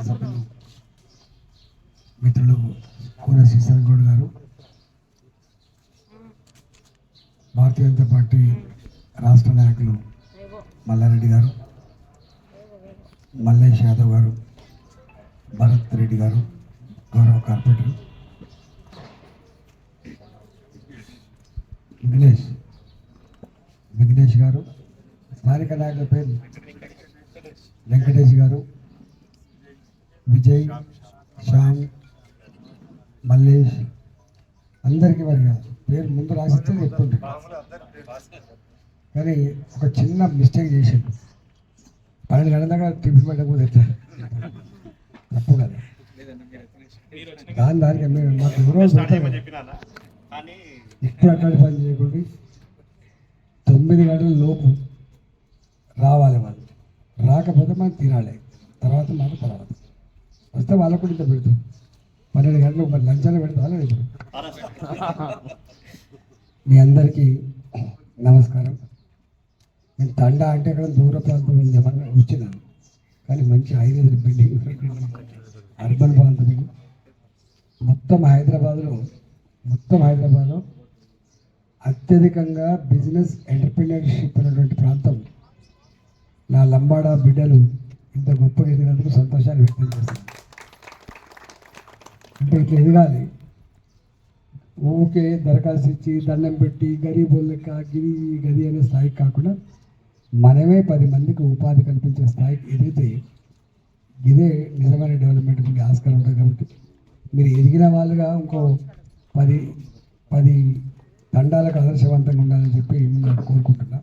సభ్యులు మిత్రులు కూర శ్రీశైలం గౌడ్ గారు, భారతీయ జనతా పార్టీ రాష్ట్ర నాయకులు మల్లారెడ్డి గారు, మల్లేష్ యాదవ్ గారు, భరత్ రెడ్డి గారు, గౌరవ కార్పొరేటర్ విఘ్నేష్ గారు, స్థానిక నాయకుల పేరు వెంకటేష్ గారు, విజయ్, శ్యామ్, మల్లేష్, అందరికీ వారి పేరు ముందు రాసిస్తే చెప్తుంటారు. కానీ ఒక చిన్న మిస్టేక్ చేసిండు. 12 గంటల దాకా టిఫిన్ పెట్టకపోతే తప్పు కదా. దానికి మాకు రోజు ఇప్పుడు అట్లాంటి పని చేయకుండా 9 గంటల లోపు రావాలి. వాళ్ళు రాకపోతే మనం తినాలి, తర్వాత వస్తే వాళ్ళకు కూడా ఇంత పెడతాం. 12 గంటలకు మరి లంచ్ అని పెడతా. మీ అందరికీ నమస్కారం. నేను తండా అంటే అక్కడ దూర ప్రాంతం ఏమన్నా వచ్చినాను, కానీ మంచి హైదరాబాద్ బిల్డింగ్, అర్బన్ ప్రాంతం. మొత్తం హైదరాబాద్లో అత్యధికంగా బిజినెస్ ఎంటర్ప్రీనర్షిప్ అనేటువంటి ప్రాంతం. నా లంబాడ బిడ్డలు ఇంత గొప్పగా ఎదిగినందుకు సంతోషాన్ని వ్యక్తం చేస్తాను. అంటే ఇట్లా ఎదగాలి. ఊకే దరఖాస్తు ఇచ్చి దండం పెట్టి గరీబోళ్ళక గది అనే స్థాయికి కాకుండా మనమే 10 మందికి ఉపాధి కల్పించే స్థాయికి ఎదిగితే ఇదే నిజమైన డెవలప్మెంట్కి ఆస్కారం ఉంటుంది. కాబట్టి మీరు ఎదిగిన వాళ్ళుగా ఇంకో 10 తండాలకు ఆదర్శవంతంగా ఉండాలని చెప్పి నేను కోరుకుంటున్నా.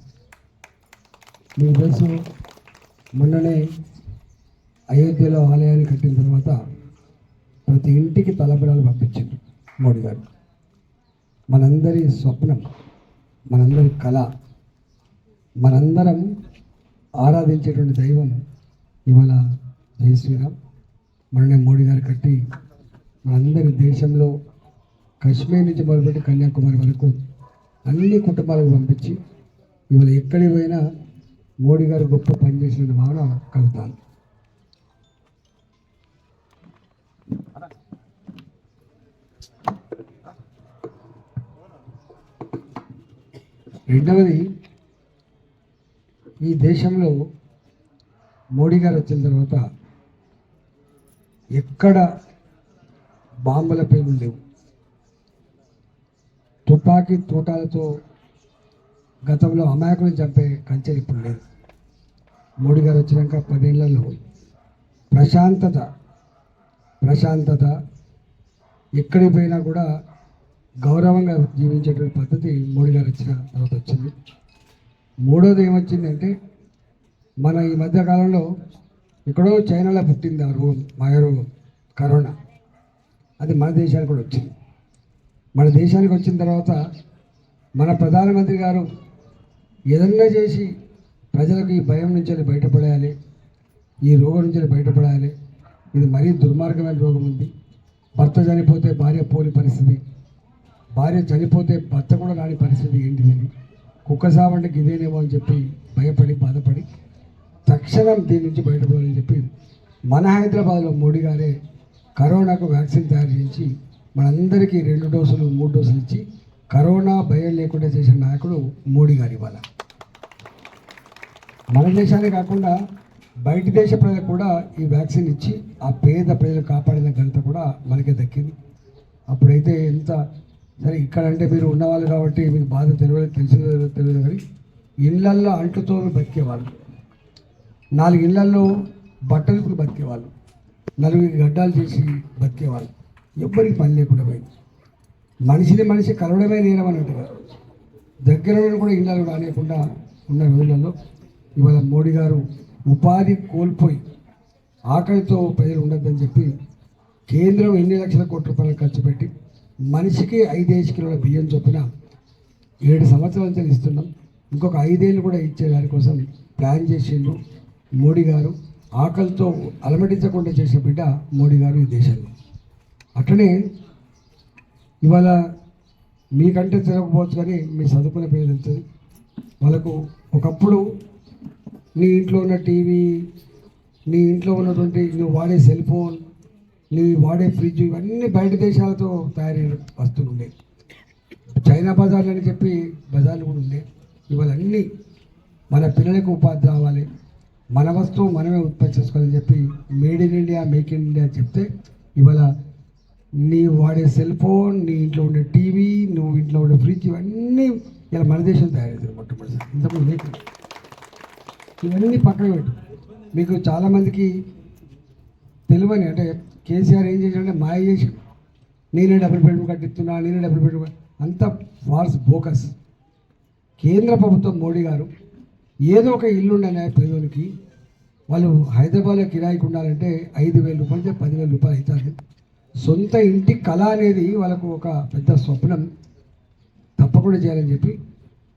మీకు తెలుసు, మొన్ననే అయోధ్యలో ఆలయాన్ని కట్టిన తర్వాత ప్రతి ఇంటికి తలబిడాలు పంపించారు మోడీ గారు. మనందరి స్వప్నం, మనందరి కళ, మనందరం ఆరాధించేటువంటి దైవం ఇవాళ జై శ్రీరామ్. మొన్ననే మోడీ గారు కట్టి మనందరి దేశంలో కశ్మీర్ నుంచి మొదలుపెట్టి కన్యాకుమారి వరకు అన్ని కుటుంబాలకు పంపించి ఇవాళ ఎక్కడికి పోయినా మోడీ గారు గొప్ప పనిచేసిన భావన కలుగుతాను. రెండవది, ఈ దేశంలో మోడీ గారు వచ్చిన తర్వాత ఎక్కడ బాంబుల పేర్లు లేవు. తుపాకీ తూటాలతో గతంలో అమాయకులను చంపే కంచెలు ఇప్పుడు లేదు. మోడీ గారు వచ్చినాక 10 ఏళ్లలో ప్రశాంతత ఎక్కడికి పోయినా కూడా గౌరవంగా జీవించేటువంటి పద్ధతి మోడీ గారు వచ్చిన తర్వాత వచ్చింది. మూడోది ఏమొచ్చిందంటే, మన ఈ మధ్యకాలంలో ఎక్కడో చైనాలో పుట్టింది ఆ రోగం, మాయరోగం, కరోనా. అది మన దేశానికి కూడా వచ్చింది. మన దేశానికి వచ్చిన తర్వాత మన ప్రధానమంత్రి గారు ఏదన్నా చేసి ప్రజలకు ఈ భయం నుంచి బయటపడేయాలి, ఈ రోగం నుంచి బయటపడాలి. ఇది మరీ దుర్మార్గమైన రోగం ఉంది. భర్త చనిపోతే భార్య పోని పరిస్థితి, భార్య చనిపోతే భర్త కూడా రాని పరిస్థితి ఏంటిది, కుక్క సావంటే ఇదేనేమో అని చెప్పి భయపడి బాధపడి తక్షణం దీని నుంచి బయటపడాలని చెప్పి మన హైదరాబాద్లో మోడీ గారే కరోనాకు వ్యాక్సిన్ తయారు చేయించి మనందరికీ 2 డోసులు 3 డోసులు ఇచ్చి కరోనా భయం లేకుండా చేసిన నాయకుడు మోడీ గారు. ఇవాళ మన దేశాన్ని కాకుండా బయట దేశ ప్రజలకు కూడా ఈ వ్యాక్సిన్ ఇచ్చి ఆ పేద ప్రజలు కాపాడిన ఘనత కూడా మనకే దక్కింది. అప్పుడైతే ఎంత సరే, ఇక్కడంటే మీరు ఉన్నవాళ్ళు కాబట్టి మీకు బాధ తెలియదు కానీ ఇళ్లల్లో అంటుతో బతికేవాళ్ళు, 4 ఇళ్లల్లో బట్టలకు బతికేవాళ్ళు, 4 గడ్డాలు చేసి బతికేవాళ్ళు, ఎవ్వరికి పని లేకుండా పోయింది. మనిషి కలవడమే నేరం అన్నట్టుగా దగ్గర కూడా ఇళ్ళలో రానియకుండా ఉన్న రోజులలో ఇవాళ మోడీ గారు ఉపాధి కోల్పోయి ఆకలితో ప్రజలు ఉండద్దని చెప్పి కేంద్రం ఎన్ని లక్షల కోట్ల రూపాయలు ఖర్చు పెట్టి మనిషికి 5 కిలోల బియ్యం చొప్పున 7 సంవత్సరాల నుంచి ఇస్తున్నాం. ఇంకొక 5 ఏళ్ళు కూడా ఇచ్చే దానికోసం ప్లాన్ చేసిండు మోడీ గారు. ఆకలితో అలమటించకుండా చేసిన బిడ్డ మోడీ గారు ఈ దేశంలో. అట్లనే ఇవాళ మీకంటే తిరగకపోవచ్చు కానీ మీ చదువుకునే పిల్లలు వెళ్తుంది. వాళ్ళకు ఒకప్పుడు నీ ఇంట్లో ఉన్న టీవీ నీ ఇంట్లో ఉన్నటువంటి నువ్వు వాడే సెల్ ఫోన్, నువ్వు వాడే ఫ్రిడ్జ్, ఇవన్నీ బయట దేశాలతో తయారైన వస్తువులు ఉండే. చైనా బజార్లు అని చెప్పి బజార్లు కూడా ఉండే. ఇవాళ అన్నీ మన పిల్లలకు ఉపాధి రావాలి, మన వస్తువు మనమే ఉత్పత్తి చేసుకోవాలని చెప్పి made in India, make in India చెప్తే ఇవాళ నీ వాడే సెల్ ఫోన్, నీ ఇంట్లో ఉండే టీవీ, నువ్వు ఇంట్లో ఉండే ఫ్రిడ్జ్, ఇవన్నీ ఇలా మన దేశం తయారవుతుంది మొట్టమొదటిసారి. ఇంతకుముందు లేదు. ఇవన్నీ పక్కన పెట్టు. మీకు చాలామందికి తెలియని, అంటే కేసీఆర్ ఏం చేశాడంటే మాయ చేసి నేనే డబుల్ బెడ్రూమ్ కట్టిస్తున్నా, నేనే డబుల్ బెడ్రూమ్, అంత ఫాల్స్ బోకస్. కేంద్ర ప్రభుత్వం మోడీ గారు ఏదో ఒక ఇల్లు ఉండనే పేదోనికి, వాళ్ళు హైదరాబాద్లో కిరాయికి ఉండాలంటే 5,000 రూపాయలు 10,000 రూపాయలు అవుతుంది. సొంత ఇంటి కళ అనేది వాళ్ళకు ఒక పెద్ద స్వప్నం, తప్పకుండా చేయాలని చెప్పి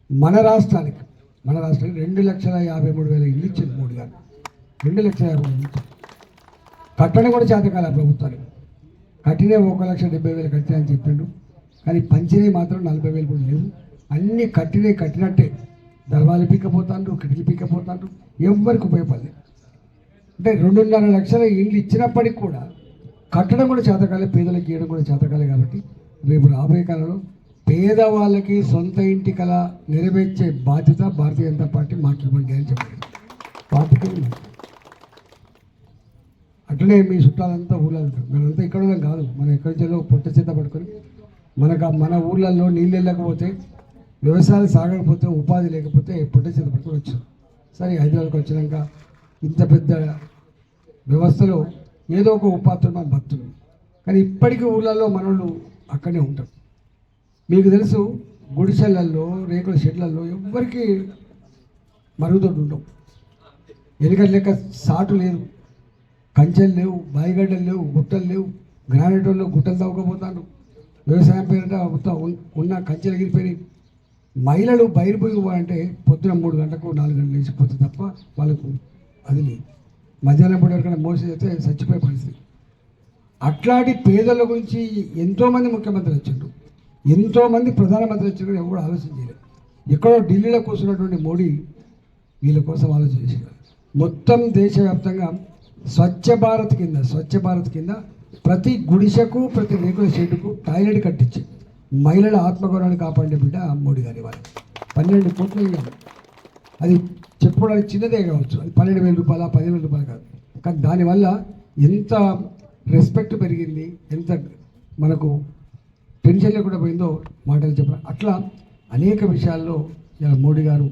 మన రాష్ట్రానికి 2,53,000 ఇల్లు ఇచ్చింది మోడీ గారు. 2,50,000 కట్టడం కూడా చేతకాల ప్రభుత్వానికి. కట్టినే 1,70,000 కట్టినా అని చెప్పిండు, కానీ పంచినవి మాత్రం 40,000 కూడా లేవు. అన్నీ కట్టినట్టే దర్వాలు పీక్కపోతాండ్రు, కిటికీ పీక్కపోతాండ్రు, ఎవరికి ఉపయోగపడలేదు. అంటే 2.5 లక్షల ఇల్లు ఇచ్చినప్పటికి కూడా కట్టడం కూడా చేతకాలే, పేదలకు ఇవ్వడం కూడా చేతకాలే. కాబట్టి రేపు రాబోయే కాలంలో పేదవాళ్ళకి సొంత ఇంటి కళ నెరవేర్చే బాధ్యత భారతీయ జనతా పార్టీ మాకు ఇవ్వండి అని చెప్పారు. పార్టీకి అట్లనే మీ చుట్టాలంతా ఊళ్ళో ఉంటారు. మనంతా ఇక్కడ కాదు, మనం ఎక్కడి నుంచో పొట్ట చేత పట్టుకొని మన ఊళ్ళల్లో నీళ్ళు వెళ్ళకపోతే, వ్యవసాయాలు సాగకపోతే, ఉపాధి లేకపోతే పొట్ట చేత పట్టుకొని వచ్చాం. సరే హైదరాబాద్కి వచ్చినాక ఇంత పెద్ద వ్యవస్థలో ఏదో ఒక ఉపాధితో మనం బతున్నాం. కానీ ఇప్పటికీ ఊళ్ళల్లో మనోళ్ళు అక్కడే ఉంటారు. మీకు తెలుసు, గుడిసెలల్లో, రేకుల షెడ్లలో ఎవ్వరికి మరుగుదొడ్డు ఉండవు. ఎలుకల లెక్క సాటు లేదు, కంచెలు లేవు, బాయిగడ్డలు లేవు, గుట్టలు లేవు. గ్రానైట్ వాళ్ళు గుట్టలు తవ్వకపోతాను. వ్యవసాయం పేరిట మొత్తం ఉన్న కంచెలు ఎగిరిపోయి మహిళలు బయలుపోయి అంటే పొద్దున 3 గంటలకు 4 గంటలు లేచిపోతే తప్ప వాళ్ళకు అది లేదు. మధ్యాహ్నం పూట ఎవరికైనా మోసం చేస్తే చచ్చిపోయే పరిస్థితి. అట్లాంటి పేదల గురించి ఎంతోమంది ముఖ్యమంత్రులు వచ్చిండ్రు, ఎంతోమంది ప్రధానమంత్రి వచ్చిండ్రు, ఎవరు ఆలోచన చేయలేదు. ఎక్కడో ఢిల్లీలో కూర్చున్నటువంటి మోడీ వీళ్ళ కోసం ఆలోచన చేశారు. మొత్తం దేశవ్యాప్తంగా స్వచ్ఛ భారత్ కింద ప్రతి గుడిసెకు, ప్రతి రేకుల షెడ్డుకు టాయిలెట్ కట్టించి మహిళల ఆత్మగౌరవాన్ని కాపాడే బిడ్డ మోడీ గారి వాళ్ళు 12 కోట్లు ఇవ్వాలి. అది చెప్పుకోవడానికి చిన్నదే కావచ్చు, అది 12,000 రూపాయల 10,000 రూపాయలు కాదు. కానీ దానివల్ల ఎంత రెస్పెక్ట్ పెరిగింది, ఎంత మనకు టెన్షన్లో కూడా పోయిందో మాటలు చెప్పాలి. అట్లా అనేక విషయాల్లో ఇలా మోడీ గారు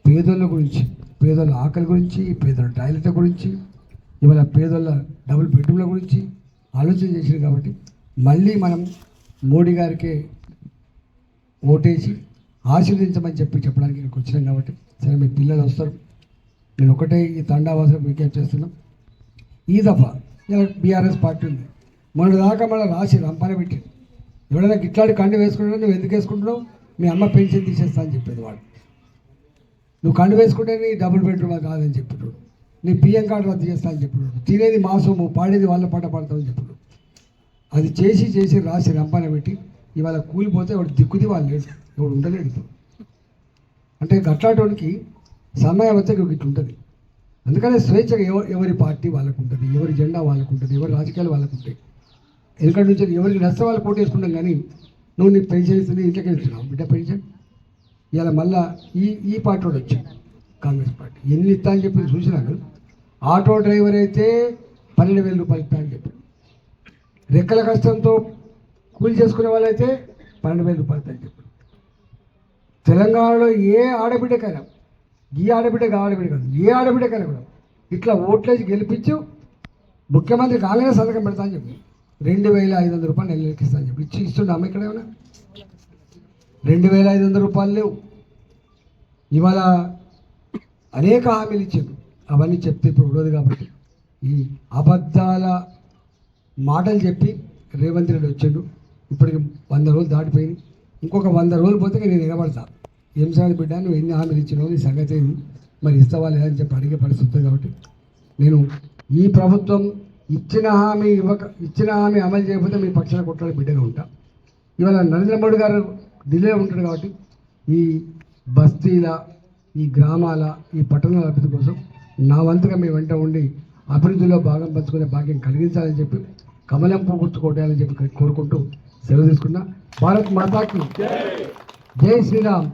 పేదల గురించి, పేదల ఆకలి గురించి, పేదల టాయిలెట్ గురించి, ఇవాళ పేదల డబుల్ బెడ్రూమ్ల గురించి ఆలోచన చేసింది. కాబట్టి మళ్ళీ మనం మోడీ గారికే ఓటేసి ఆశీర్వదించమని చెప్పడానికి ఇక్కడికి వచ్చినాం. కాబట్టి సరే, మీ పిల్లలు వస్తారు. నేను ఒకటే ఈ తండావాసం విజ్ఞప్తి చేస్తున్నాం. ఈ దఫా ఇలా బీఆర్ఎస్ పార్టీ ఉంది, మొన్న దాకా మళ్ళీ రాసి రంపాన పెట్టి ఎవడైనా గిట్లాంటి కండు వేసుకుంటున్నావు, నువ్వు ఎందుకు వేసుకుంటున్నావు, మీ అమ్మ పెన్షన్ తీసేస్తా అని చెప్పేది వాడు. నువ్వు కండు వేసుకుంటే నీ డబుల్ బెడ్రూమ్ కాదని చెప్పాడు, నీ పిఎం కార్డు రద్దు చేస్తా అని చెప్పాడు, తినేది మా సొమ్ము, పాడేది వాళ్ళ పాట పాడతామని చెప్పాడు. అది చేసి రాసి రంపాన పెట్టి ఇవాళ కూలిపోతే వాడు దిక్కుది వాళ్ళు లేడు, ఎవడు ఉండలేడు. ఇప్పుడు అంటే గట్లాటోనికి సమయం వచ్చే ఇట్లా ఉంటుంది. అందుకనే స్వేచ్ఛగా ఎవరి పార్టీ వాళ్ళకు ఉంటుంది, ఎవరి జెండా వాళ్ళకు ఉంటుంది, ఎవరి రాజకీయాలు వాళ్ళకు ఉంటాయి. ఎందుకంటే నుంచి ఎవరికి నష్టం వాళ్ళు పోటీ వేసుకుంటాం. కానీ నువ్వు నీకు పెన్షన్ ఇస్తుంది, ఇంట్లోకి వెళ్తున్నావు బిడ్డ పెన్షన్. ఇవాళ మళ్ళీ ఈ పార్టీ వాడు వచ్చాడు, కాంగ్రెస్ పార్టీ. ఎన్ని ఇస్తా అని చెప్పి చూసినాను. ఆటో డ్రైవర్ అయితే 12,000 రూపాయలు ఇస్తా అని చెప్పాడు. రెక్కల కష్టంతో కూలి చేసుకునే వాళ్ళైతే 12,000 రూపాయలు అని చెప్పాడు. తెలంగాణలో ఏ ఆడబిడ్డకైనా, ఈ ఆడబిడ్డ ఆడబిడ్డ కాదు, ఏ ఆడబిడ్డకైనా కూడా ఇట్లా ఓట్లేసి గెలిపించు ముఖ్యమంత్రి కాగానే సంతకం పెడతా అని చెప్పి 2,500 రూపాయలు నెలకి ఇస్తా అని చెప్పి ఇస్తుండే అమ్మ. ఇక్కడ ఏమన్నా 2,500 రూపాయలు లేవు. ఇవాళ అనేక హామీలు ఇచ్చారు, అవన్నీ చెప్తే ఇప్పుడు ఉండదు. కాబట్టి ఈ అబద్ధాల మాటలు చెప్పి రేవంత్ రెడ్డి వచ్చాడు. ఇప్పటికి 100 రోజులు దాటిపోయింది. ఇంకొక 100 రోజులు పోతే నేను ఎగబడతా. ఏం సార్ బిడ్డ, నువ్వు ఎన్ని హామీలు ఇచ్చినావు, నీ సంగతి ఏంది, మరి ఇస్తావా లేదని చెప్పి అడిగే పరిస్థితి. కాబట్టి నేను ఈ ప్రభుత్వం ఇచ్చిన హామీ అమలు చేయకపోతే మీ పక్షాన కొట్లాడే బిడ్డగా ఉంటా. ఇవాళ నరేంద్ర మోడీ గారు ఢిల్లీలో ఉంటాడు. కాబట్టి ఈ బస్తీల, ఈ గ్రామాల, ఈ పట్టణాల అభివృద్ధి కోసం నా వంతుగా మీ వెంట ఉండి అభివృద్ధిలో భాగం పంచుకునే భాగ్యం కలిగించాలని చెప్పి కమలం పువ్వు గుర్తు కొట్టాలని చెప్పి కోరుకుంటూ సెలవు తీసుకున్నా. భారత్ మాతాకి జై శ్రీరామ్.